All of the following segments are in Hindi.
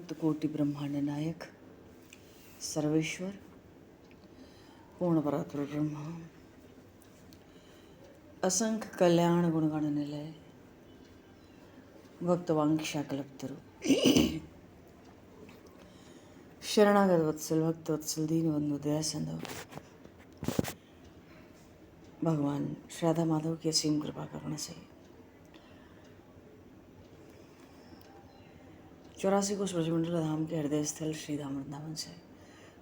अनंत कोटि ब्रह्मांड नायक सर्वेश्वर पूर्ण परात्पर ब्रह्म असंख्य कल्याण गुणगण निलय भक्तवांक्षा कल्पतरु शरणागत वत्सल भक्त वत्सल दीन बंधु दया सिंधु भगवान श्राद्धा माधव की असीम कृपा करुणा से 84 कोष ब्रजमंडल धाम के हृदय स्थल श्री धाम वृंदावन से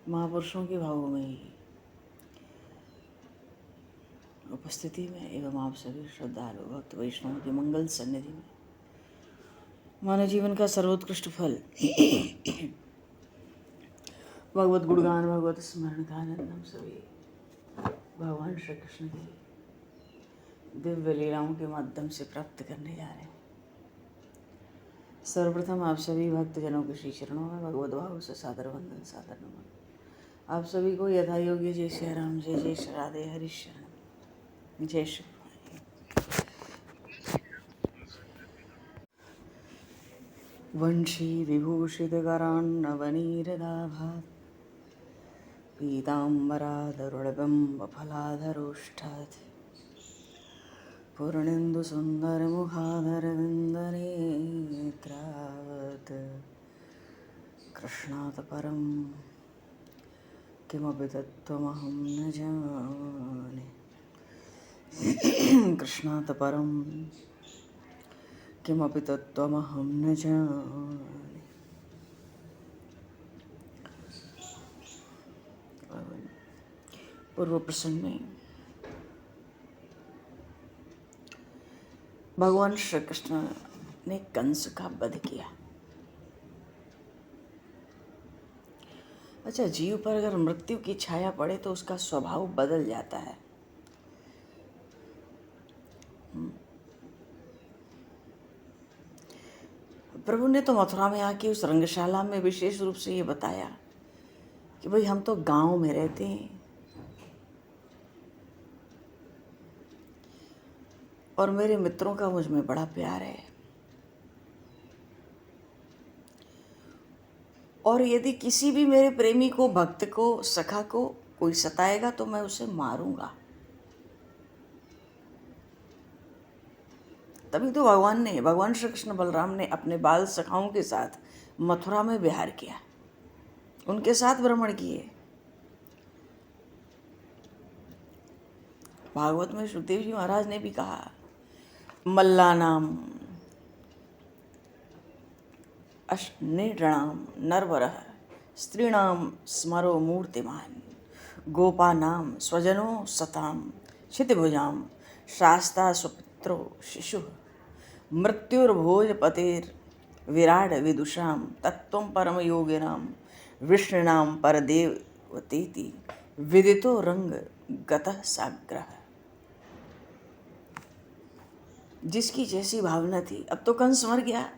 महापुरुषों की भावमयी उपस्थिति में एवं आप सभी श्रद्धालु भक्त वैष्णव की मंगल सन्निधि में मानव जीवन का सर्वोत्कृष्ट फल भगवत गुणगान भगवत स्मरण का आनंद हम सभी भगवान श्री कृष्ण की दिव्य लीलाओं के माध्यम से प्राप्त करने जा रहे हैं। सर्वप्रथम आप सभी भक्तजनों के श्री चरणों में भगवत भाव से सादर वंदन सादर नमन। आप सभी को यथा योग्य जय श्री राम जय जय श्री राधे हरि शरण जय श्री वंशी विभूषितकरान्नवनीरदाभात् पीताम्बराधरुणबिम्बफलाधरोष्ठात् पूर्णेन्दुसुन्दरमुखाधरविन्दनेत्रावत् कृष्णात् परं किमपि तत्त्वमहं न जाने कृष्णात् परं किमपि तत्त्वमहं न जाने। पूर्व प्रसंग में भगवान श्री कृष्ण ने कंस का वध किया। अच्छा, जीव पर अगर मृत्यु की छाया पड़े तो उसका स्वभाव बदल जाता है। प्रभु ने तो मथुरा में आके उस रंगशाला में विशेष रूप से ये बताया कि भाई हम तो गांव में रहते हैं और मेरे मित्रों का मुझ में बड़ा प्यार है, और यदि किसी भी मेरे प्रेमी को, भक्त को, सखा को कोई सताएगा तो मैं उसे मारूंगा। तभी तो भगवान श्री कृष्ण बलराम ने अपने बाल सखाओं के साथ मथुरा में विहार किया, उनके साथ भ्रमण किए। भागवत में सुखदेव जी महाराज ने भी कहा, मल्लानाम अश्निर्णाम नरवरः स्त्रीणाम स्मरो मूर्तिमान गोपानाम स्वजनो सताम क्षितिभुजाम शास्ता स्वपुत्रो शिशु मृत्युर्भोजपतेर विराट विदुषाम तत्त्वं परम योगिनाम विष्णुनाम परदेवतीति विदितो रंग गतः साग्रह। जिसकी जैसी भावना थी। अब तो कंस मर गया,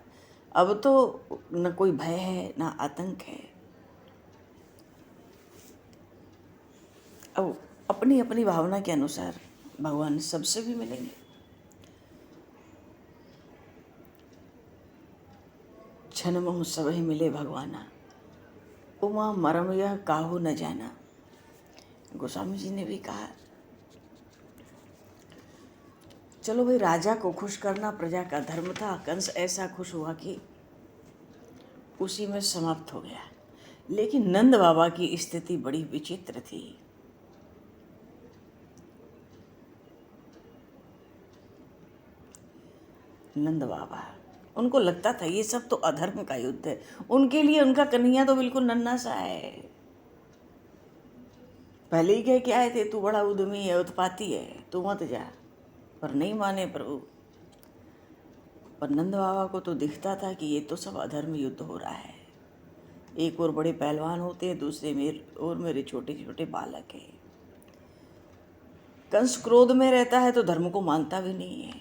अब तो न कोई भय है न आतंक है। अब अपनी अपनी भावना के अनुसार भगवान सबसे भी मिलेंगे। छन मोह सबहि मिले भगवाना उमा मरम यह काहू न जाना। गोस्वामी जी ने भी कहा, चलो भाई, राजा को खुश करना प्रजा का धर्म था। कंस ऐसा खुश हुआ कि उसी में समाप्त हो गया। लेकिन नंद बाबा की स्थिति बड़ी विचित्र थी। नंद बाबा, उनको लगता था ये सब तो अधर्म का युद्ध है। उनके लिए उनका कन्हैया तो बिल्कुल नन्हा सा है। पहले ही कह के आए थे, तू बड़ा उद्यमी है, उत्पाती है, तू मत जा। पर नहीं माने प्रभु। पर नंद बाबा को तो दिखता था कि ये तो सब अधर्म युद्ध हो रहा है। एक और बड़े पहलवान होते हैं, दूसरे और मेरे छोटे छोटे बालक हैं। कंस क्रोध में रहता है तो धर्म को मानता भी नहीं है।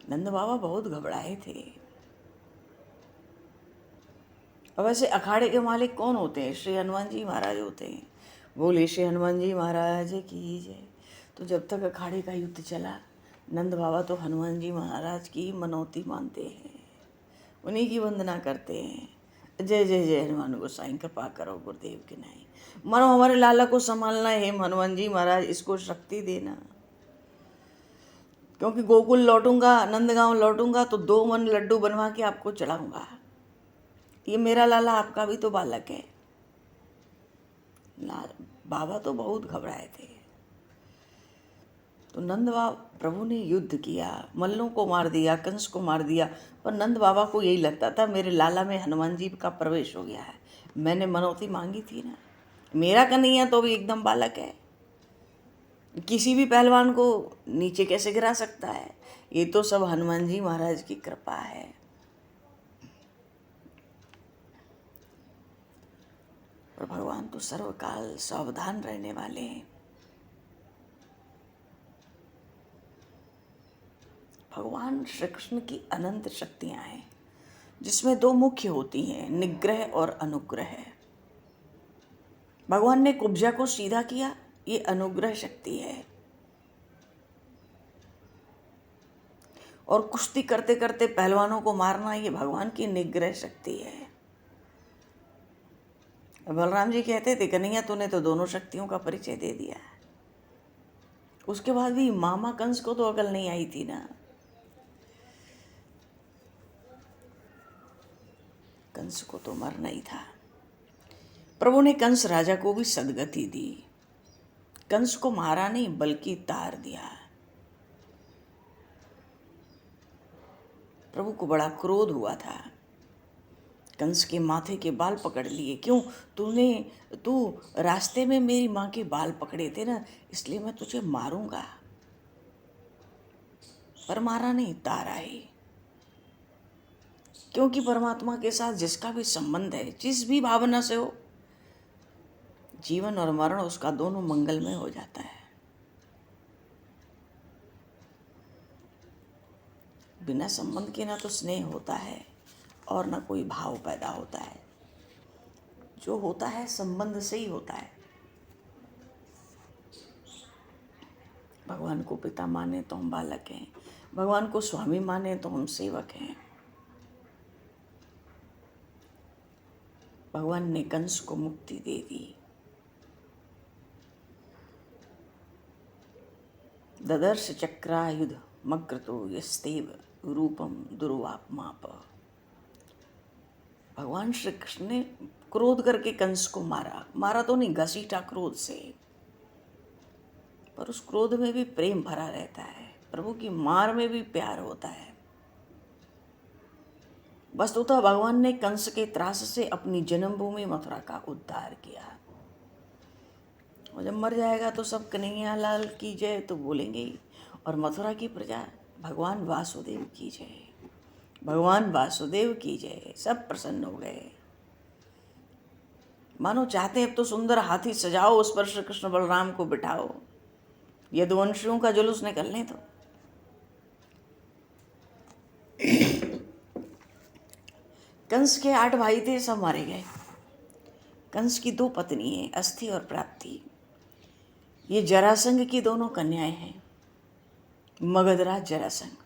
नंद बाबा बहुत घबराए थे। अब वैसे अखाड़े के मालिक कौन होते हैं? श्री हनुमान जी महाराज होते हैं। बोले श्री हनुमान जी महाराज की जय। तो जब तक अखाड़े का युद्ध चला, नंद बाबा तो हनुमान जी महाराज की मनौती मानते हैं, उन्हीं की वंदना करते हैं। जय जय जय हनुमान गोसाई, कृपा करो गुरुदेव की नहीं। मनो हमारे लाला को संभालना है हनुमान जी महाराज, इसको शक्ति देना। क्योंकि गोकुल लौटूंगा, नंदगांव लौटूंगा तो 2 मन लड्डू बनवा के आपको चढ़ाऊंगा। ये मेरा लाला आपका भी तो बालक है ना। बाबा तो बहुत घबराए थे। तो नंद बाबा प्रभु ने युद्ध किया, मल्लों को मार दिया, कंस को मार दिया, पर नंद बाबा को यही लगता था मेरे लाला में हनुमान जी का प्रवेश हो गया है। मैंने मनौती मांगी थी ना, मेरा कन्हैया तो भी एकदम बालक है, किसी भी पहलवान को नीचे कैसे गिरा सकता है। ये तो सब हनुमान जी महाराज की कृपा है। और भगवान तो सर्वकाल सावधान रहने वाले हैं। भगवान श्री कृष्ण की अनंत शक्तियां हैं, जिसमें 2 मुख्य होती हैं, निग्रह और अनुग्रह। भगवान ने कुब्जा को सीधा किया, ये अनुग्रह शक्ति है। और कुश्ती करते करते पहलवानों को मारना, ये भगवान की निग्रह शक्ति है। बलराम जी कहते थे कन्हैया तूने तो दोनों शक्तियों का परिचय दे दिया। उसके बाद भी मामा कंस को तो अकल नहीं आई थी ना। कंस को तो मरना ही था। प्रभु ने कंस राजा को भी सदगति दी। कंस को मारा नहीं बल्कि तार दिया। प्रभु को बड़ा क्रोध हुआ था। कंस के माथे के बाल पकड़ लिए। क्यों? तू रास्ते में मेरी माँ के बाल पकड़े थे ना, इसलिए मैं तुझे मारूंगा। पर मारा नहीं, तार आई। क्योंकि परमात्मा के साथ जिसका भी संबंध है, जिस भी भावना से हो, जीवन और मरण उसका दोनों मंगलमय हो जाता है। बिना संबंध के ना तो स्नेह होता है और ना कोई भाव पैदा होता है। जो होता है संबंध से ही होता है। भगवान को पिता माने तो हम बालक हैं, भगवान को स्वामी माने तो हम सेवक हैं। भगवान ने कंस को मुक्ति दे दी। ददर्श चक्रायुध मक्रतो यस्तेव रूपम दुर्वापमाप। भगवान श्री कृष्ण ने क्रोध करके कंस को मारा तो नहीं, घसीटा क्रोध से। पर उस क्रोध में भी प्रेम भरा रहता है। प्रभु की मार में भी प्यार होता है। वस्तुतः भगवान ने कंस के त्रास से अपनी जन्मभूमि मथुरा का उद्धार किया। और जब मर जाएगा तो सब कन्हैया लाल की जय तो बोलेंगे ही। और मथुरा की प्रजा भगवान वासुदेव की जय, भगवान वासुदेव की जय। सब प्रसन्न हो गए। मानो चाहते अब तो सुंदर हाथी सजाओ, उस पर श्री कृष्ण बलराम को बिठाओ, यदुवंशियों का जुलूस निकलने दो। कंस के 8 भाई थे, सब मारे गए। कंस की 2 पत्नी हैं, अस्थि और प्राप्ति। ये जरासंध की दोनों कन्याएं हैं, मगधराज जरासंध।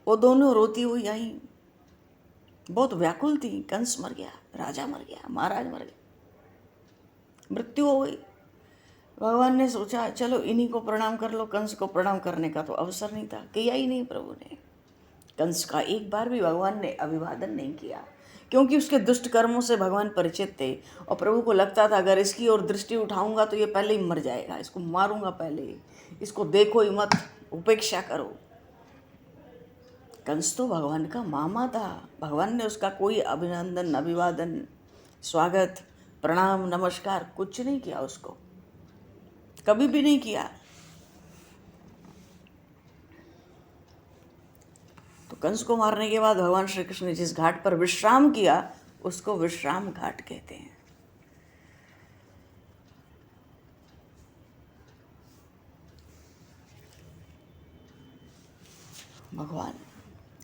वो दोनों रोती हुई आई, बहुत व्याकुल थी। कंस मर गया, राजा मर गया, महाराज मर गया, मृत्यु हो गई। भगवान ने सोचा चलो इन्हीं को प्रणाम कर लो। कंस को प्रणाम करने का तो अवसर नहीं था, किया ही नहीं प्रभु ने। कंस का एक बार भी भगवान ने अभिवादन नहीं किया, क्योंकि उसके दुष्ट कर्मों से भगवान परिचित थे। और प्रभु को लगता था अगर इसकी ओर दृष्टि उठाऊंगा तो ये पहले ही मर जाएगा, इसको मारूंगा पहले ही, इसको देखो ही मत, उपेक्षा करो। कंस तो भगवान का मामा था। भगवान ने उसका कोई अभिनंदन, अभिवादन, स्वागत, प्रणाम, नमस्कार कुछ नहीं किया, उसको कभी भी नहीं किया। तो कंस को मारने के बाद भगवान श्री कृष्ण ने जिस घाट पर विश्राम किया उसको विश्राम घाट कहते हैं। भगवान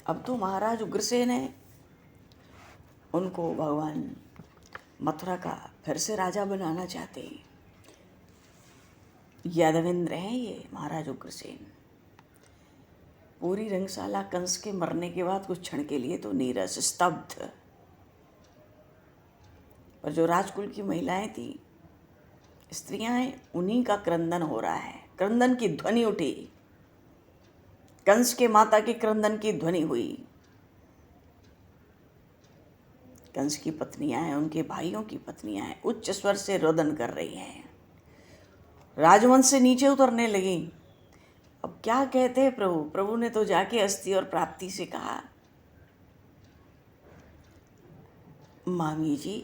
अब तो महाराज उग्रसेन है, उनको भगवान मथुरा का फिर से राजा बनाना चाहते हैं। यादवेंद्र हैं ये महाराज उग्रसेन। पूरी रंगशाला कंस के मरने के बाद कुछ क्षण के लिए तो नीरस, स्तब्ध। पर जो राजकुल की महिलाएं थी, स्त्रियां हैं, उन्हीं का क्रंदन हो रहा है। क्रंदन की ध्वनि उठी, कंस के माता की क्रंदन की ध्वनि हुई। कंस की पत्नियां हैं, उनके भाइयों की पत्नियां हैं, उच्च स्वर से रोदन कर रही हैं, राजवंश से नीचे उतरने लगी। अब क्या कहते हैं प्रभु? प्रभु ने तो जाके अस्थि और प्राप्ति से कहा, मामी जी,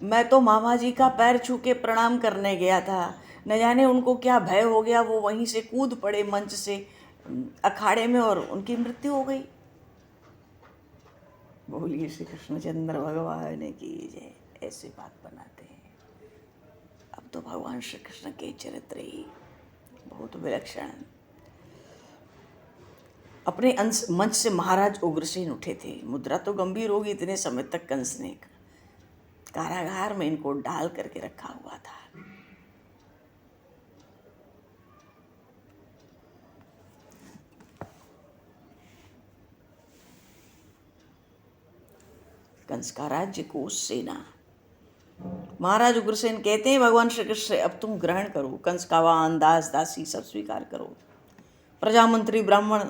मैं तो मामा जी का पैर छू के प्रणाम करने गया था, न जाने उनको क्या भय हो गया, वो वहीं से कूद पड़े मंच से अखाड़े में और उनकी मृत्यु हो गई। बोलिए श्री कृष्णचंद्र भगवान की जय। ऐसे बात बनाते हैं। अब तो भगवान श्री कृष्ण के चरित्र ही बहुत विलक्षण। अपने अंश मंच से महाराज उग्रसेन उठे थे। मुद्रा तो गंभीर होगी, इतने समय तक कंस ने कारागार में इनको डाल करके रखा हुआ था। कंस का राज्य को सेना। महाराज उग्रसेन कहते हैं, भगवान श्री कृष्ण अब तुम ग्रहण करो, कंस का वाहन, दास दासी सब स्वीकार करो, प्रजामंत्री ब्राह्मण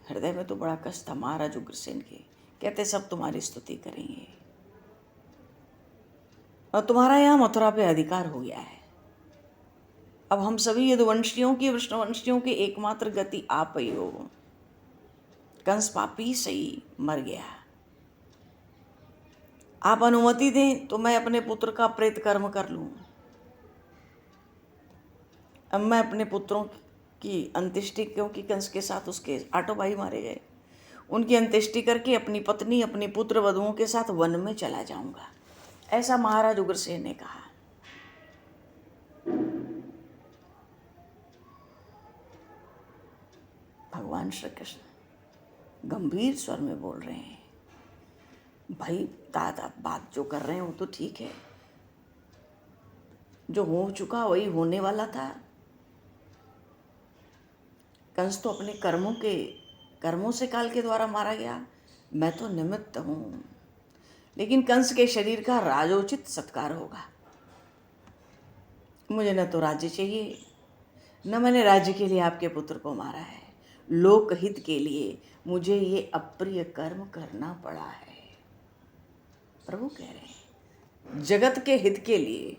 हृदय में तो बड़ा कष्ट था महाराज उग्रसेन के। कहते सब तुम्हारी स्तुति करेंगे और तुम्हारा यहाँ मथुरा पे अधिकार हो गया है। अब हम सभी यदुवंशियों की, विष्णुवंशियों की एकमात्र गति आप ही हो। कंस पापी सही मर गया, आप अनुमति दें तो मैं अपने पुत्र का प्रेत कर्म कर लूं। अब मैं अपने पुत्रों की अंत्येष्टि, क्योंकि कंस के साथ उसके 8 भाई मारे गए, उनकी अंत्येष्टि करके अपनी पत्नी, अपनी पुत्र वधुओं के साथ वन में चला जाऊंगा, ऐसा महाराज उग्रसेन ने कहा। भगवान श्री कृष्ण गंभीर स्वर में बोल रहे हैं, भाई दादा बात जो कर रहे हैं वो तो ठीक है, जो हो चुका वही होने वाला था। कंस तो अपने कर्मों से काल के द्वारा मारा गया, मैं तो निमित्त हूँ, लेकिन कंस के शरीर का राजोचित सत्कार होगा। मुझे न तो राज्य चाहिए, न मैंने राज्य के लिए आपके पुत्र को मारा है, लोकहित के लिए मुझे ये अप्रिय कर्म करना पड़ा है। प्रभु कह रहे हैं जगत के हित के लिए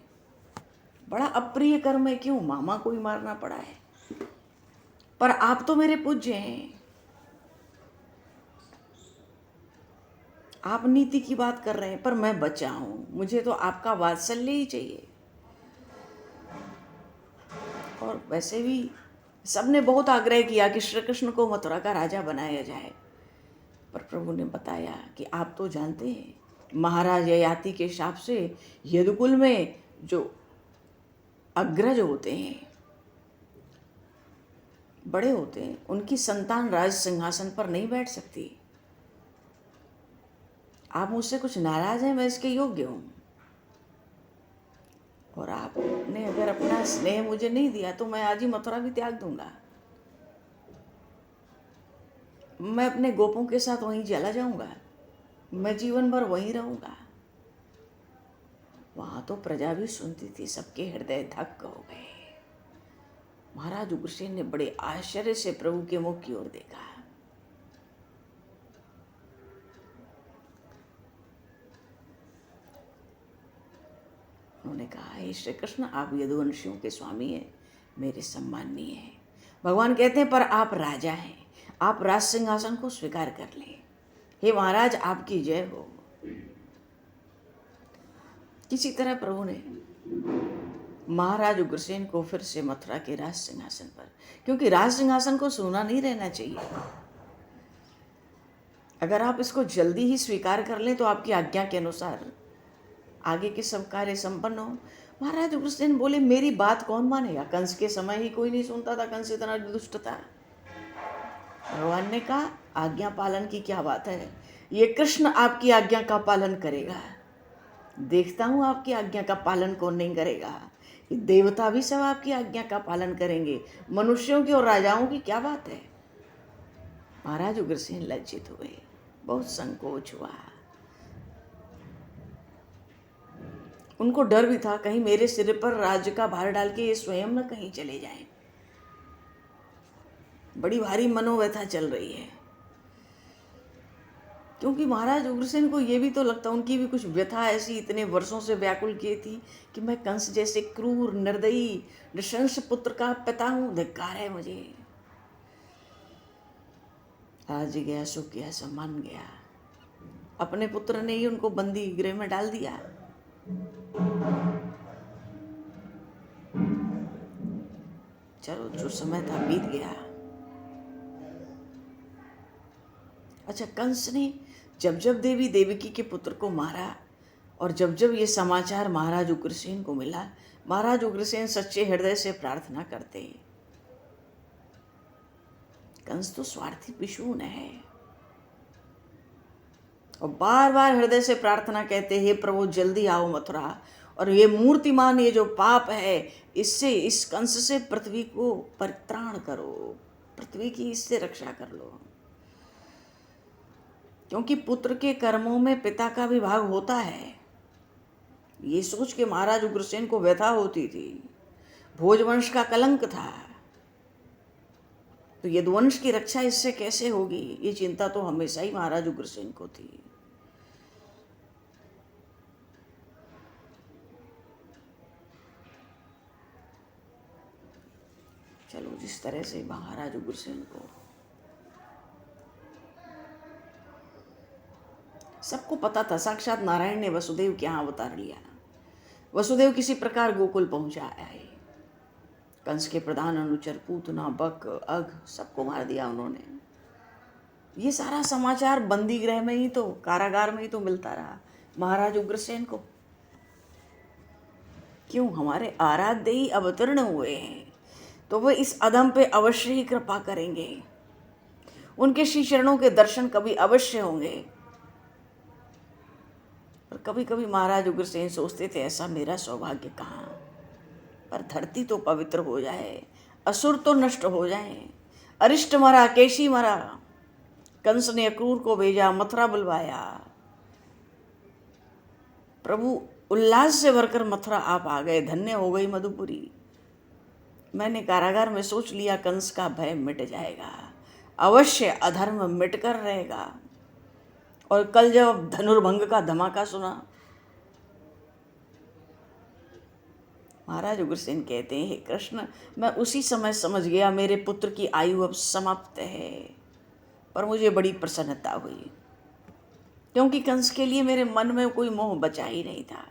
बड़ा अप्रिय कर्म है, क्यों मामा को ही मारना पड़ा है, पर आप तो मेरे पूज्य हैं, आप नीति की बात कर रहे हैं, पर मैं बचा हूं, मुझे तो आपका वात्सल्य ही चाहिए। और वैसे भी सबने बहुत आग्रह किया कि श्री कृष्ण को मथुरा का राजा बनाया जाए, पर प्रभु ने बताया कि आप तो जानते हैं महाराज ययाति के शाप से यदुकुल में जो अग्रज होते हैं, बड़े होते हैं, उनकी संतान राज सिंहासन पर नहीं बैठ सकती। आप मुझसे कुछ नाराज हैं, मैं इसके योग्य हूं, और आपने अगर अपना स्नेह मुझे नहीं दिया तो मैं आज ही मथुरा भी त्याग दूंगा, मैं अपने गोपों के साथ वहीं चला जाऊंगा, मैं जीवन भर वहीं रहूंगा। वहां तो प्रजा भी सुनती थी, सबके हृदय धक हो गए। महाराज उग्रसेन ने बड़े आश्चर्य से प्रभु के मुख की ओर देखा। उन्होंने कहा, हे श्री कृष्ण, आप यदुवंशियों के स्वामी हैं, मेरे सम्माननीय हैं। भगवान कहते हैं, पर आप राजा हैं, आप राज सिंहासन को स्वीकार कर लें। हे महाराज, आपकी जय हो। किसी तरह प्रभु ने महाराज उग्रसेन को फिर से मथुरा के राज सिंहासन पर, क्योंकि राज सिंहासन को सोना नहीं रहना चाहिए, अगर आप इसको जल्दी ही स्वीकार कर लें तो आपकी आज्ञा के अनुसार आगे के सब कार्य संपन्न हो। महाराज उग्रसेन बोले, मेरी बात कौन मानेगा? कंस के समय ही कोई नहीं सुनता था, कंस इतना दुष्ट था। भगवान ने कहा, आज्ञा पालन की क्या बात है, ये कृष्ण आपकी आज्ञा का पालन करेगा, देखता हूं आपकी आज्ञा का पालन कौन नहीं करेगा। देवता भी सब आपकी आज्ञा का पालन करेंगे, मनुष्यों की और राजाओं की क्या बात है। महाराज उग्रसेन लज्जित हुए, बहुत संकोच हुआ। उनको डर भी था कहीं मेरे सिर पर राज्य का भार डाल के ये स्वयं न कहीं चले जाएं। बड़ी भारी मनोव्यथा चल रही है, क्योंकि महाराज उग्रसेन को ये भी तो लगता, उनकी भी कुछ व्यथा ऐसी इतने वर्षों से व्याकुल की थी कि मैं कंस जैसे क्रूर निर्दयी नृशंस पुत्र का पिता हूं, धिक्कार है मुझे। आज गया सुख गया सब मान गया, अपने पुत्र ने ही उनको बंदी गृह में डाल दिया। चलो जो समय था बीत गया। अच्छा, कंस ने जब जब देवी देवकी के पुत्र को मारा और जब जब ये समाचार महाराज उग्रसेन को मिला, महाराज उग्रसेन सच्चे हृदय से प्रार्थना करते। कंस तो स्वार्थी पिशून है और बार बार हृदय से प्रार्थना कहते, हे प्रभु जल्दी आओ मथुरा, और ये मूर्तिमान ये जो पाप है इससे, इस कंस से पृथ्वी को परित्राण करो, पृथ्वी की इससे रक्षा कर लो। क्योंकि पुत्र के कर्मों में पिता का भी भाग होता है, ये सोच के महाराज उग्रसेन को व्यथा होती थी। भोजवंश का कलंक था, तो यदुवंश की रक्षा इससे कैसे होगी, ये चिंता तो हमेशा ही महाराज उग्रसेन को थी। चलो, जिस तरह से महाराज उग्रसेन को सबको पता था, साक्षात नारायण ने वसुदेव के यहाँ अवतार लिया। वसुदेव किसी प्रकार गोकुल पहुंचा आए। कंस के प्रधान अनुचर पूतना बक अघ सबको मार दिया उन्होंने। ये सारा समाचार बंदी गृह में ही तो, कारागार में ही तो मिलता रहा महाराज उग्रसेन को। क्यों, हमारे आराध्य ही अवतीर्ण हुए हैं, तो वह इस अधम पे अवश्य ही कृपा करेंगे। उनके श्री चरणों के दर्शन कभी अवश्य होंगे। पर कभी कभी महाराज उग्रसेन सोचते थे, ऐसा मेरा सौभाग्य कहाँ, पर धरती तो पवित्र हो जाए, असुर तो नष्ट हो जाए। अरिष्ट मरा, केशी मरा, कंस ने अक्रूर को भेजा, मथुरा बुलवाया। प्रभु उल्लास से भरकर मथुरा आप आ गए, धन्य हो गई मधुपुरी। मैंने कारागार में सोच लिया कंस का भय मिट जाएगा, अवश्य अधर्म मिटकर रहेगा। और कल जब धनुर्भंग का धमाका सुना, महाराज उग्रसेन कहते हैं, हे कृष्ण, मैं उसी समय समझ गया मेरे पुत्र की आयु अब समाप्त है। पर मुझे बड़ी प्रसन्नता हुई, क्योंकि कंस के लिए मेरे मन में कोई मोह बचा ही नहीं था।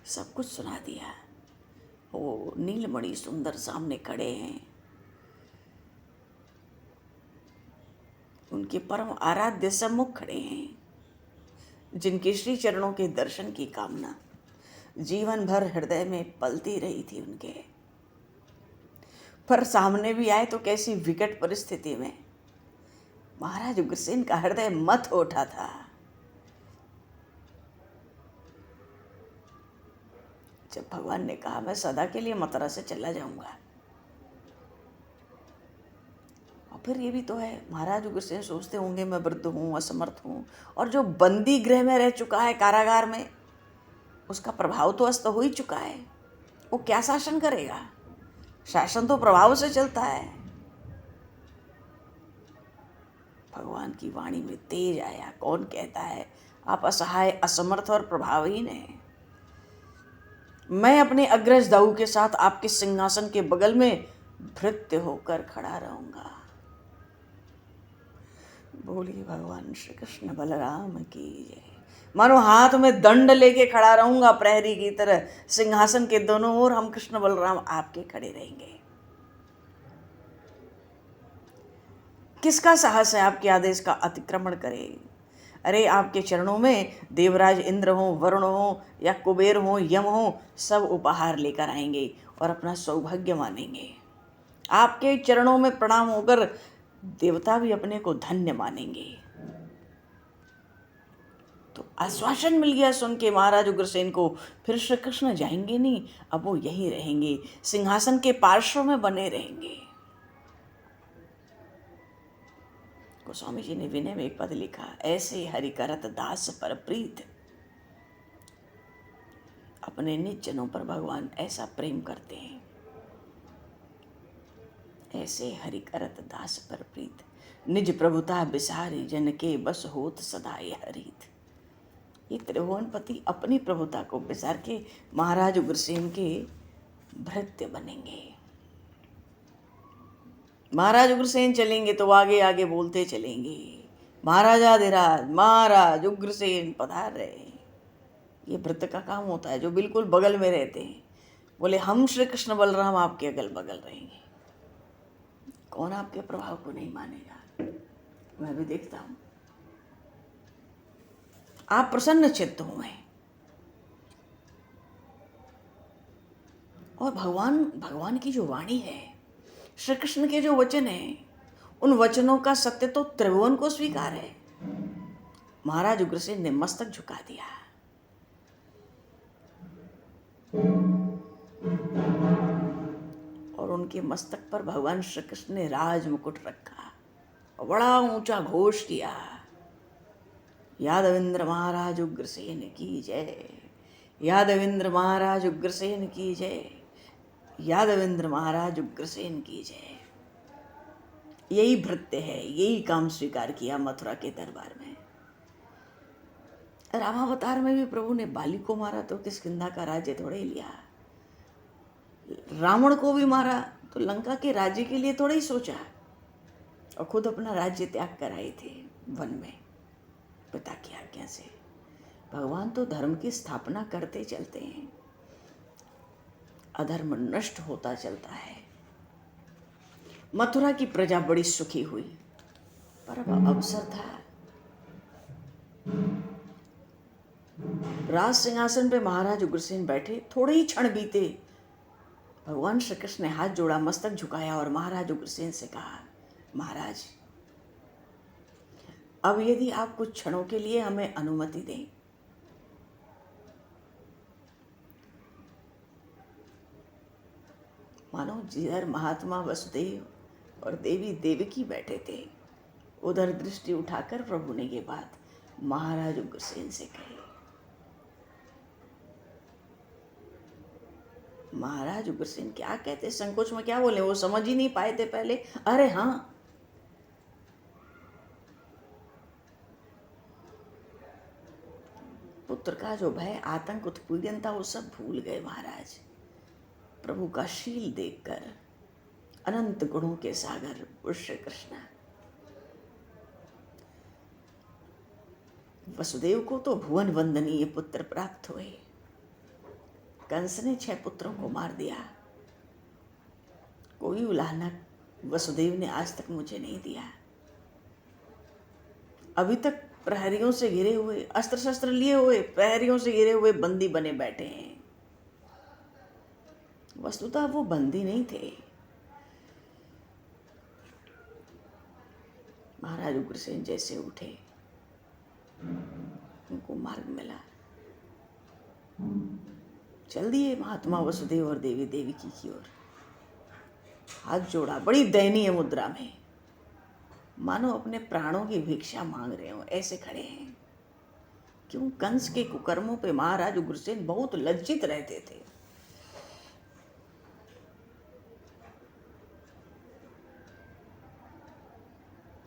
सब कुछ सुना दिया। वो नीलमणि सुंदर सामने खड़े हैं, उनके परम आराध्य सम्मुख खड़े हैं, जिनके श्री चरणों के दर्शन की कामना जीवन भर हृदय में पलती रही थी उनके। पर सामने भी आए तो कैसी विकट परिस्थिति में महाराज उग्रसेन का हृदय मत उठा था। जब भगवान ने कहा मैं सदा के लिए मथुरा से चला जाऊंगा, और फिर ये भी तो है, महाराज उग्रसेन सोचते होंगे मैं वृद्ध हूँ, असमर्थ हूँ, और जो बंदी गृह में रह चुका है कारागार में, उसका प्रभाव तो अस्त हो ही चुका है। वो क्या शासन करेगा, शासन तो प्रभाव से चलता है। भगवान की वाणी में तेज आया, कौन कहता है आप असहाय, असमर्थ और प्रभावहीन हैं। मैं अपने अग्रज दाऊ के साथ आपके सिंहासन के बगल में भृत्य होकर खड़ा रहूंगा। बोलिए भगवान श्री कृष्ण बलराम की जय। मानो हाथ में दंड लेके खड़ा रहूंगा प्रहरी की तरह, सिंहासन के दोनों ओर हम कृष्ण बलराम आपके खड़े रहेंगे। किसका साहस है आपके आदेश का अतिक्रमण करे। अरे आपके चरणों में देवराज इंद्र हो, वरुण हो या कुबेर हो, यम हो, सब उपहार लेकर आएंगे और अपना सौभाग्य मानेंगे। आपके चरणों में प्रणाम होकर देवता भी अपने को धन्य मानेंगे। तो आश्वासन मिल गया सुन के महाराज उग्रसेन को, फिर श्री कृष्ण जाएंगे नहीं, अब वो यहीं रहेंगे, सिंहासन के पार्श्व में बने रहेंगे। गोस्वामी जी ने विनय में एक पद लिखा, ऐसे हरि करत दास पर प्रीत। अपने निज जनों पर भगवान ऐसा प्रेम करते हैं, ऐसे हरि करत दास पर प्रीत, निज प्रभुता बिसारी जन के बस होत सदाए हरित। ये त्रिभुवनपति अपनी प्रभुता को बिसार के महाराज उग्रसेन के भृत्य बनेंगे। महाराज उग्रसेन चलेंगे तो आगे आगे बोलते चलेंगे, महाराजाधिराज महाराज उग्रसेन पधार रहे। ये भृत्य का काम होता है, जो बिल्कुल बगल में रहते हैं। बोले हम श्री कृष्ण बलराम आपके अगल बगल रहेंगे। कौन आपके प्रभाव को नहीं मानेगा? मैं भी देखता हूं, आप प्रसन्न चित्त हुए। और भगवान की जो वाणी है, श्री कृष्ण के जो वचन हैं, उन वचनों का सत्य तो त्रिभुवन को स्वीकार है। महाराज उग्रसेन ने मस्तक झुका दिया। और उनके मस्तक पर भगवान श्री कृष्ण ने राज मुकुट रखा और बड़ा ऊंचा घोष किया, यादवेंद्र महाराज उग्रसेन की जय, यादवेंद्र महाराज उग्रसेन की जय, यादवेंद्र महाराज उग्रसेन की जय। यही भृत्य है, यही काम स्वीकार किया मथुरा के दरबार में। रामावतार में भी प्रभु ने बाली को मारा तो किष्किंधा का राज्य थोड़े ही लिया, रावण को भी मारा तो लंका के राज्य के लिए थोड़ा ही सोचा, और खुद अपना राज्य त्याग कर आए थे वन में पिता की आज्ञा से। भगवान तो धर्म की स्थापना करते चलते हैं, अधर्म नष्ट होता चलता है। मथुरा की प्रजा बड़ी सुखी हुई, पर अब अवसर था। राज सिंहासन पे महाराज उग्रसेन बैठे, थोड़े ही क्षण बीते, भगवान श्री कृष्ण ने हाथ जोड़ा, मस्तक झुकाया और महाराज उग्रसेन से कहा, महाराज अब यदि आप कुछ क्षणों के लिए हमें अनुमति दें, मानो जिधर महात्मा वसुदेव और देवी देवकी बैठे थे, उधर दृष्टि उठाकर प्रभु ने ये बात महाराज उग्रसेन से कही। महाराज उग्रसेन क्या कहते, संकोच में क्या बोले, वो समझ ही नहीं पाए थे पहले। अरे हाँ, पुत्र का जो भय, आतंक, उत्पीड़न था, वो सब भूल गए महाराज। प्रभु का शील देखकर, अनंत गुणों के सागर श्री कृष्ण। वसुदेव को तो भुवन वंदनीय पुत्र प्राप्त हुए। कंस ने 6 पुत्रों को मार दिया, कोई उलाहना वसुदेव ने आज तक मुझे नहीं दिया। अभी तक प्रहरियों से घिरे हुए, अस्त्र शस्त्र लिए हुए, प्रहरियों से घिरे हुए बंदी बने बैठे हैं। वस्तुतः वो बंदी नहीं थे। महाराज उग्रसेन जैसे उठे, उनको मार्ग मिला, चल दिए महात्मा वसुदेव और देवी देवकी की ओर। हाथ जोड़ा बड़ी दयनीय मुद्रा में, मानो अपने प्राणों की भिक्षा मांग रहे हो, ऐसे खड़े हैं। क्यों? कंस के कुकर्मों पे महाराज उग्रसेन बहुत लज्जित रहते थे।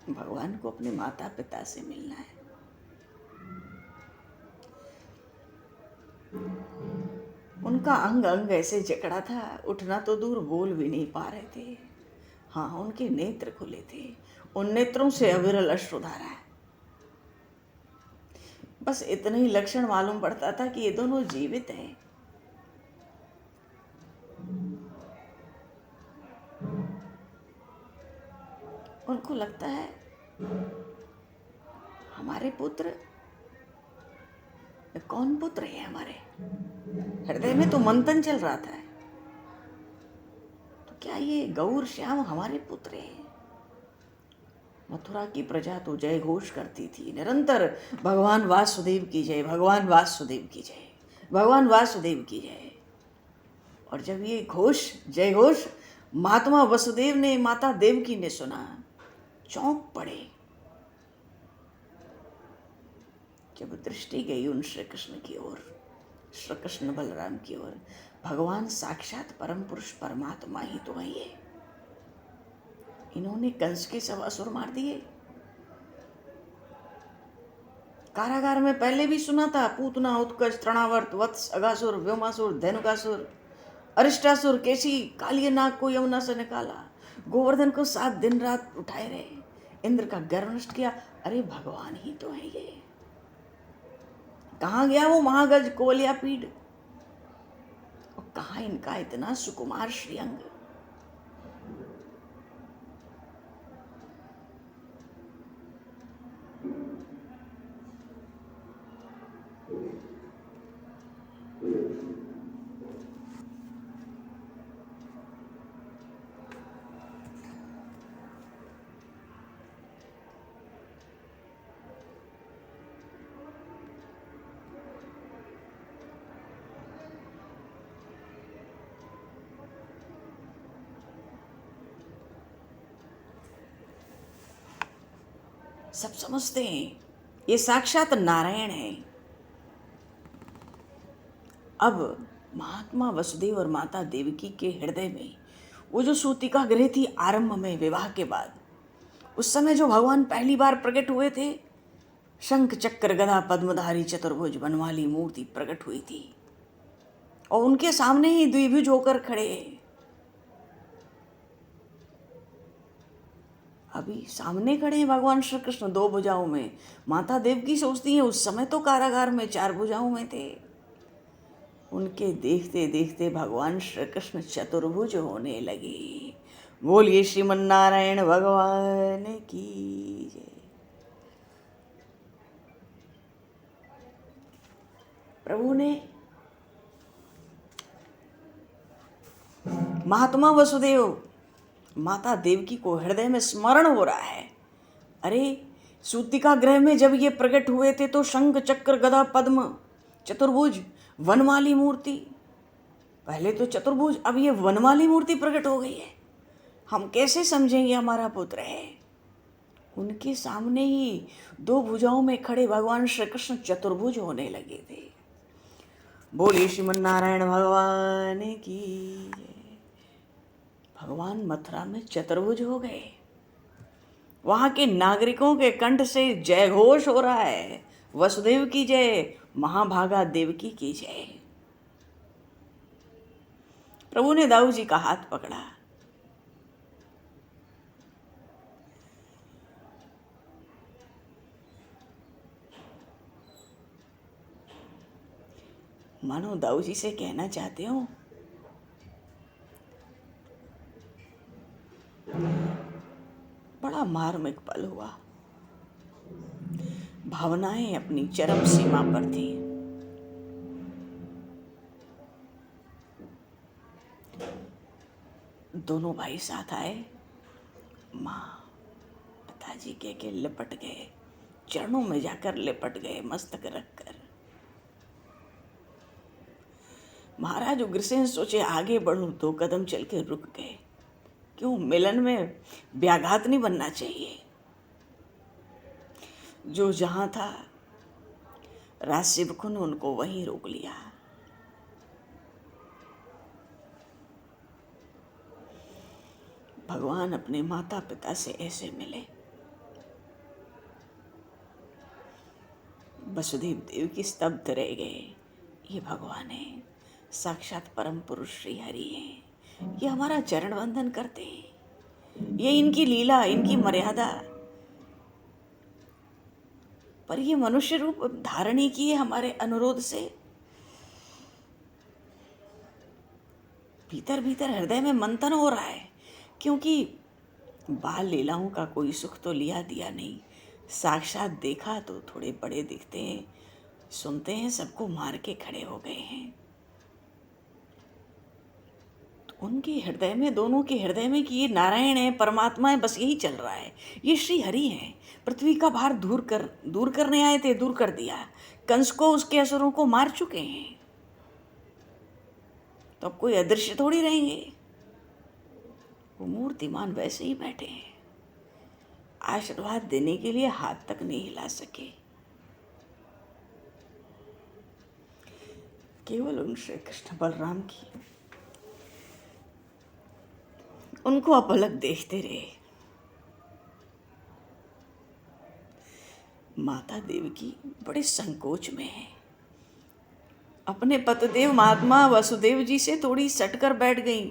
भगवान को अपने माता पिता से मिलना है। उनका अंग अंग ऐसे जकड़ा था, उठना तो दूर बोल भी नहीं पा रहे थे। हाँ, उनके नेत्र खुले थे, उन नेत्रों से अविरल अश्रुधारा है। बस इतना ही लक्षण मालूम पड़ता था कि ये दोनों जीवित हैं। उनको लगता है हमारे पुत्र, कौन पुत्र है हमारे? हृदय में तो मंथन चल रहा था, तो क्या ये गौर श्याम हमारे पुत्र हैं? मथुरा की प्रजा तो जय घोष करती थी निरंतर, भगवान वासुदेव की जय, भगवान वासुदेव की जय, भगवान वासुदेव की जय। और जब ये घोष, जय घोष महात्मा वसुदेव ने, माता देवकी ने सुना, चौंक पड़े। जब दृष्टि गई उन श्री कृष्ण की ओर, श्री कृष्ण बलराम की ओर, भगवान साक्षात परम पुरुष परमात्मा ही तो है ये। इन्होंने कंस के सब असुर मार दिए। कारागार में पहले भी सुना था, पूतना, उत्कर्ष, तृणावर्त, वत्स, अगासुर, व्योमासुर, धेनुकासुर, अरिष्टासुर, केसी, कालिय नाग को यमुना से निकाला, गोवर्धन को 7 दिन रात उठाए रहे, इंद्र का गर्व नष्ट किया। अरे भगवान ही तो है ये। कहाँ गया वो महागज कोलिया पीड़, और कहाँ इनका इतना सुकुमार श्रीअंग। सब समझते हैं ये साक्षात नारायण है। अब महात्मा वसुदेव और माता देवकी के हृदय में वो जो सूतिका गृह थी आरंभ में, विवाह के बाद, उस समय जो भगवान पहली बार प्रकट हुए थे, शंख चक्र गदा पद्मधारी चतुर्भुज बनवाली मूर्ति प्रकट हुई थी, और उनके सामने ही द्विभुज होकर खड़े। अभी सामने खड़े हैं भगवान श्री कृष्ण 2 भुजाओं में। माता देवकी सोचती हैं उस समय तो कारागार में 4 भुजाओं में थे। उनके देखते देखते भगवान श्री कृष्ण चतुर्भुज होने लगे। बोलिए श्रीमन नारायण भगवान की जय। प्रभु ने महात्मा वसुदेव, माता देवकी को हृदय में स्मरण हो रहा है। अरे सूतिका गृह में जब ये प्रकट हुए थे तो शंख चक्र गदा पद्म चतुर्भुज वनमाली मूर्ति, पहले तो चतुर्भुज, अब ये वनमाली मूर्ति प्रकट हो गई है। हम कैसे समझेंगे हमारा पुत्र है। उनके सामने ही 2 भुजाओं में खड़े भगवान श्री कृष्ण चतुर्भुज होने लगे थे। बोलिए श्रीमन नारायण भगवान की जय। भगवान मथुरा में चतुर्भुज हो गए। वहां के नागरिकों के कंठ से जय घोष हो रहा है, वसुदेव की जय, महाभागा देवकी की जय। प्रभु ने दाऊ जी का हाथ पकड़ा। मानो दाऊ जी से कहना चाहते हो, बड़ा मार्मिक पल हुआ। भावनाएं अपनी चरम सीमा पर थी। दोनों भाई साथ आए। माँ पिताजी के लिपट गए, चरणों में जाकर लिपट गए मस्तक रखकर। महाराज उग्रसेन सोचे आगे बढ़ूं, 2 कदम चल के रुक गए। क्यों, मिलन में व्याघात नहीं बनना चाहिए। जो जहां था राजसेवकों ने उनको वहीं रोक लिया। भगवान अपने माता पिता से ऐसे मिले। वसुदेव देव की स्तब्ध रह गए। ये भगवान है, साक्षात परम पुरुष श्री हरि हैं। ये हमारा चरण वंदन करते हैं। ये इनकी लीला, इनकी मर्यादा। पर ये मनुष्य रूप धारण किए हमारे अनुरोध से। भीतर भीतर हृदय में मंथन हो रहा है, क्योंकि बाल लीलाओं का कोई सुख तो लिया दिया नहीं। साक्षात देखा तो थोड़े बड़े दिखते हैं, सुनते हैं सबको मार के खड़े हो गए हैं। तो उनके हृदय में, दोनों के हृदय में कि ये नारायण है, परमात्मा है, बस यही चल रहा है, ये श्री हरि है। पृथ्वी का भार दूर करने आए थे, दूर कर दिया। कंस को, उसके असुरों को मार चुके हैं, तो अब कोई अदृश्य थोड़ी रहेंगे। वो मूर्तिमान वैसे ही बैठे हैं, आशीर्वाद देने के लिए हाथ तक नहीं हिला सके। केवल उन श्री कृष्ण बलराम की, उनको अपलक देखते रहे। माता देवकी बड़े संकोच में है। अपने पतिदेव महात्मा वसुदेव जी से थोड़ी सटकर बैठ गई।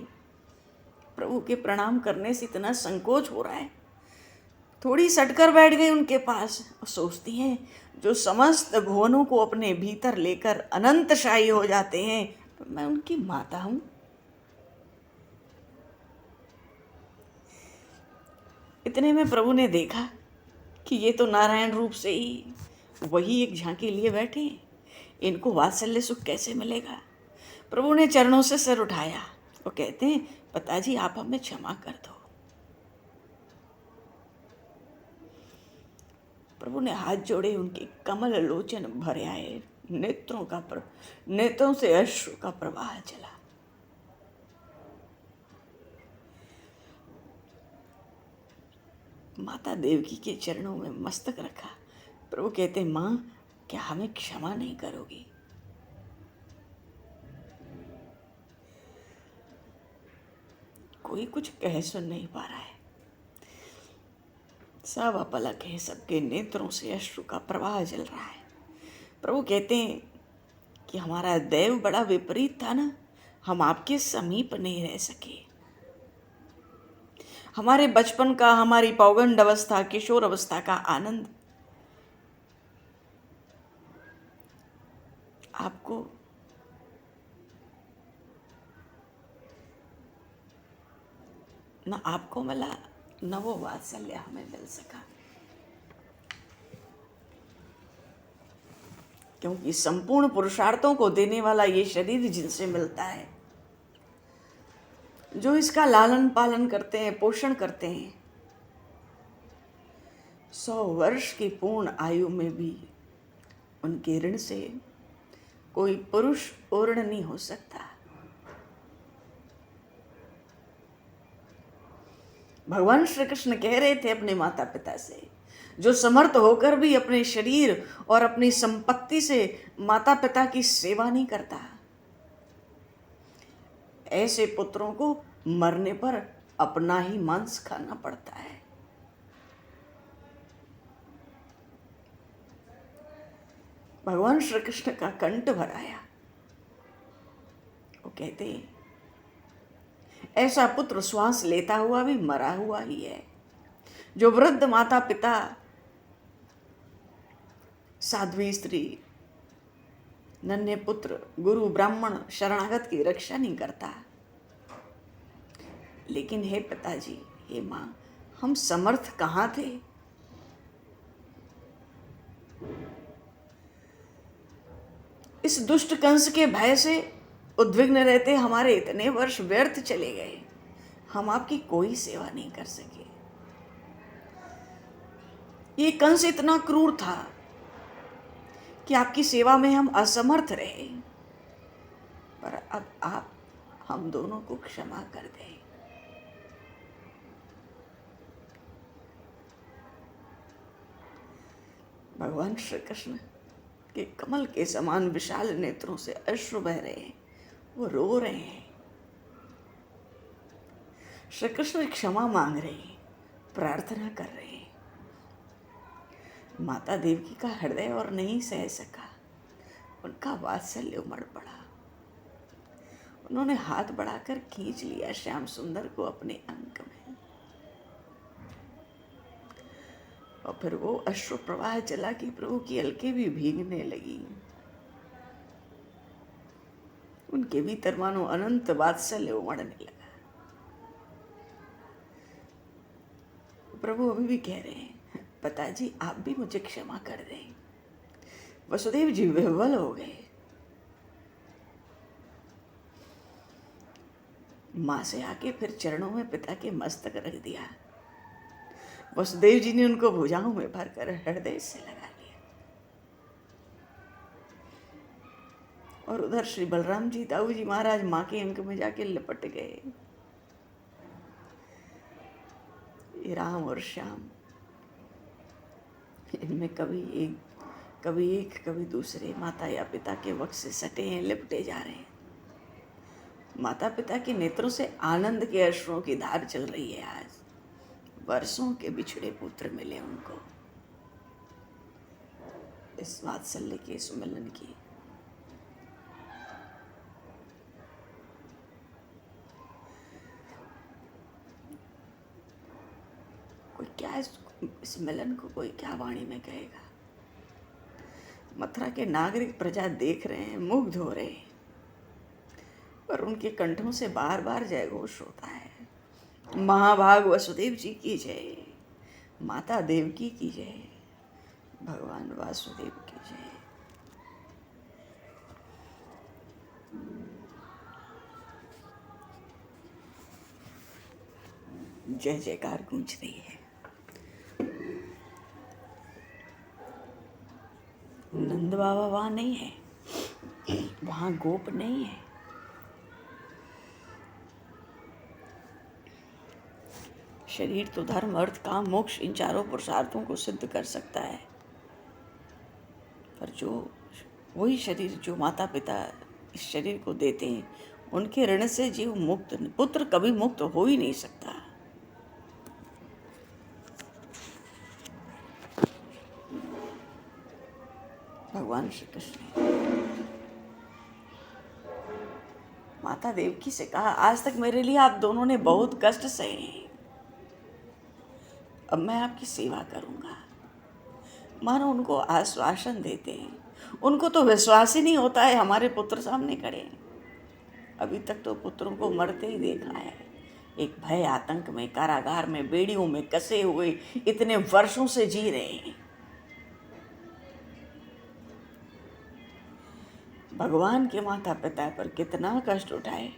प्रभु के प्रणाम करने से इतना संकोच हो रहा है, थोड़ी सटकर बैठ गई उनके पास और सोचती हैं जो समस्त भुवनों को अपने भीतर लेकर अनंतशाही हो जाते हैं, तो मैं उनकी माता हूं। इतने में प्रभु ने देखा कि ये तो नारायण रूप से ही वही एक झांकी लिए बैठे हैं, इनको वात्सल्य सुख कैसे मिलेगा। प्रभु ने चरणों से सिर उठाया, वो कहते हैं पिताजी आप हमें क्षमा कर दो। प्रभु ने हाथ जोड़े, उनके कमल लोचन भरे आए, नेत्रों से अश्रु का प्रवाह चला। माता देवकी के चरणों में मस्तक रखा। प्रभु कहते माँ क्या हमें क्षमा नहीं करोगी? कोई कुछ कह सुन नहीं पा रहा है, सब अपलक है, सबके नेत्रों से अश्रु का प्रवाह चल रहा है। प्रभु कहते हैं कि हमारा दैव बड़ा विपरीत था ना, हम आपके समीप नहीं रह सके। हमारे बचपन का, हमारी पौगंड अवस्था, किशोर अवस्था का आनंद आपको न आपको मिला, न वो वात्सल्य हमें मिल सका, क्योंकि संपूर्ण पुरुषार्थों को देने वाला ये शरीर जिनसे मिलता है, जो इसका लालन पालन करते हैं, पोषण करते हैं, 100 वर्ष की पूर्ण आयु में भी उनके ऋण से कोई पुरुष पूर्ण नहीं हो सकता। भगवान श्री कृष्ण कह रहे थे अपने माता पिता से, जो समर्थ होकर भी अपने शरीर और अपनी संपत्ति से माता पिता की सेवा नहीं करता, ऐसे पुत्रों को मरने पर अपना ही मांस खाना पड़ता है। भगवान श्री कृष्ण का कंठ भराया। वो कहते हैं ऐसा पुत्र श्वास लेता हुआ भी मरा हुआ ही है। जो वृद्ध माता पिता, साध्वी स्त्री, नन्हे पुत्र, गुरु ब्राह्मण, शरणागत की रक्षा नहीं करता। लेकिन हे पिताजी, हे माँ, हम समर्थ कहाँ थे? इस दुष्ट कंस के भय से उद्विग्न रहते हमारे इतने वर्ष व्यर्थ चले गए, हम आपकी कोई सेवा नहीं कर सके। ये कंस इतना क्रूर था कि आपकी सेवा में हम असमर्थ रहे, पर अब आप हम दोनों को क्षमा कर दें। भगवान श्री कृष्ण के कमल के समान विशाल नेत्रों से अश्रु बह रहे हैं, वो रो रहे हैं। श्री कृष्ण क्षमा मांग रहे हैं, प्रार्थना कर रहे हैं। माता देवकी का हृदय और नहीं सह सका, उनका वात्सल्य उमड़ पड़ा। उन्होंने हाथ बढ़ाकर खींच लिया श्याम सुंदर को अपने अंक में, और फिर वो अश्रु प्रवाह चला कि प्रभु की अलकें भी भीगने लगी। उनके भीतर मानो अनंत वात्सल्य उमड़ने लगा। प्रभु अभी भी कह रहे हैं, पिताजी आप भी मुझे क्षमा कर दें। वसुदेव जी विह्वल हो गए। माँ से आके फिर चरणों में पिता के मस्तक रख दिया। वसुदेव जी ने उनको भुजाओं में भरकर हृदय से लगा लिया। और उधर श्री बलराम जी, दाऊ जी महाराज माँ के अंक में जाके लिपट गए। ये राम और श्याम, इनमें कभी एक कभी दूसरे माता या पिता के वक्ष से सटे हैं, लिपटे जा रहे हैं। माता पिता के नेत्रों से आनंद के अश्रुओं की धार चल रही है। आज वर्षों के बिछड़े पुत्र मिले उनको, इस वात्सल्य के सुमिलन की। कोई क्या इस मिलन को कोई क्या वाणी में कहेगा। मथुरा के नागरिक प्रजा देख रहे हैं, मुग्ध हो रहे हैं, पर उनके कंठों से बार बार जय घोष होता है। महाभाग वसुदेव जी की जय, माता देवकी की जय, भगवान वासुदेव की जय। जय जयकार गूंज रही है। नंद बाबा वहां नहीं है, वहां गोप नहीं है। शरीर तो धर्म अर्थ काम मोक्ष इन चारों पुरुषार्थों को सिद्ध कर सकता है, पर जो वही शरीर जो माता पिता इस शरीर को देते हैं, उनके ऋण से जीव मुक्त, पुत्र कभी मुक्त हो ही नहीं सकता। भगवान श्री कृष्ण ने माता देवकी से कहा, आज तक मेरे लिए आप दोनों ने बहुत कष्ट सहे, अब मैं आपकी सेवा करूंगा। मानो उनको आश्वासन देते हैं। उनको तो विश्वास ही नहीं होता है हमारे पुत्र सामने खड़े हैं। अभी तक तो पुत्रों को मरते ही देखा है, एक भय आतंक में, कारागार में, बेड़ियों में कसे हुए इतने वर्षों से जी रहे हैं। भगवान के माता पिता पर कितना कष्ट उठाए।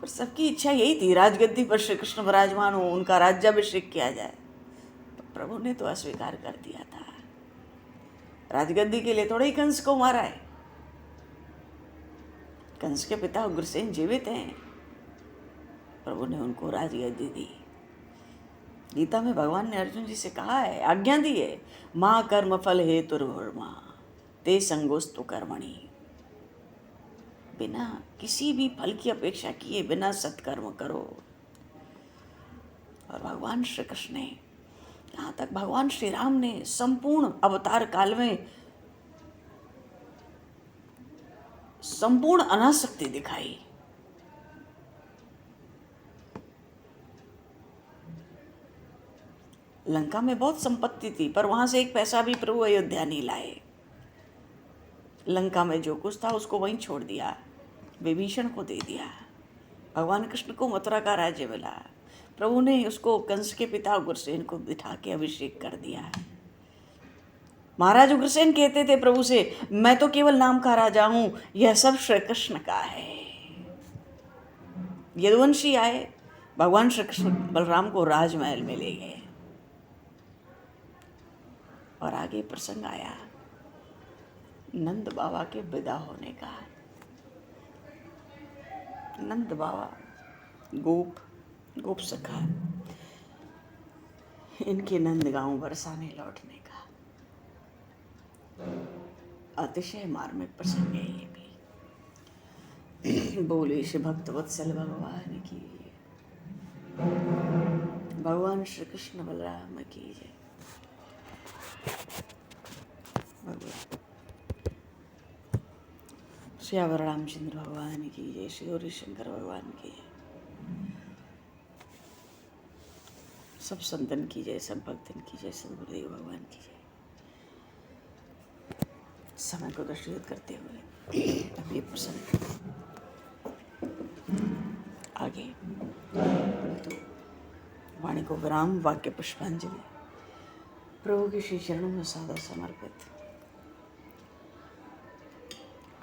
पर सबकी इच्छा यही थी, राजगद्दी पर श्री कृष्ण विराजमान हो, उनका राज्याभिषेक किया जाए। तो प्रभु ने तो अस्वीकार कर दिया था। राजगद्दी के लिए थोड़ा ही कंस को मारा है। कंस के पिता उग्रसेन जीवित हैं, प्रभु ने उनको राजगद्दी दी। गीता में भगवान ने अर्जुन जी से कहा है, आज्ञा दी है, माँ कर्म फल हेतुर्भुर्मा ते संगोस्तु कर्मणि। बिना किसी भी फल की अपेक्षा किए बिना सत्कर्म करो। और भगवान श्री कृष्ण ने, यहाँ तक भगवान श्री राम ने संपूर्ण अवतार काल में संपूर्ण अनासक्ति दिखाई। लंका में बहुत संपत्ति थी, पर वहां से एक पैसा भी प्रभु अयोध्या नहीं लाए। लंका में जो कुछ था उसको वहीं छोड़ दिया, विभीषण को दे दिया। भगवान कृष्ण को मथुरा का राज्य मिला, प्रभु ने उसको कंस के पिता उग्रसेन को बिठा के अभिषेक कर दिया। महाराज उग्रसेन कहते थे प्रभु से, मैं तो केवल नाम का राजा हूं, यह सब श्री कृष्ण का है। यदुवंशी आए, भगवान श्री कृष्ण बलराम को राजमहल में ले गए। और आगे प्रसंग आया नंद बाबा के विदा होने का। नंद बाबा गोप सखा, इनके नंद गांव बरसाने लौटने का अतिशय मार्मिक प्रसंग है ये भी। बोले श्री भक्त वत्सल भगवान की, भगवान श्री कृष्ण बलराम की जय। श्यावर रामचंद्र भगवान की जय, श्री गौरी शंकर भगवान की जय, सब संतन की जय, सब भक्तन की जय, सदगुरुदेव भगवान की जय। समय को दृष्टिगत करते हुए अब ये प्रसंग आगे तो वाणी को विराम, वाक्य पुष्पांजलि प्रभु के श्री चरणों में सादर समर्पित।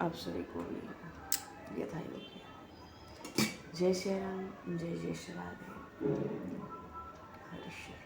आप सभी को भी यथा योग्य। जय श्री राम, जय जय श्री राधे, हरि श्री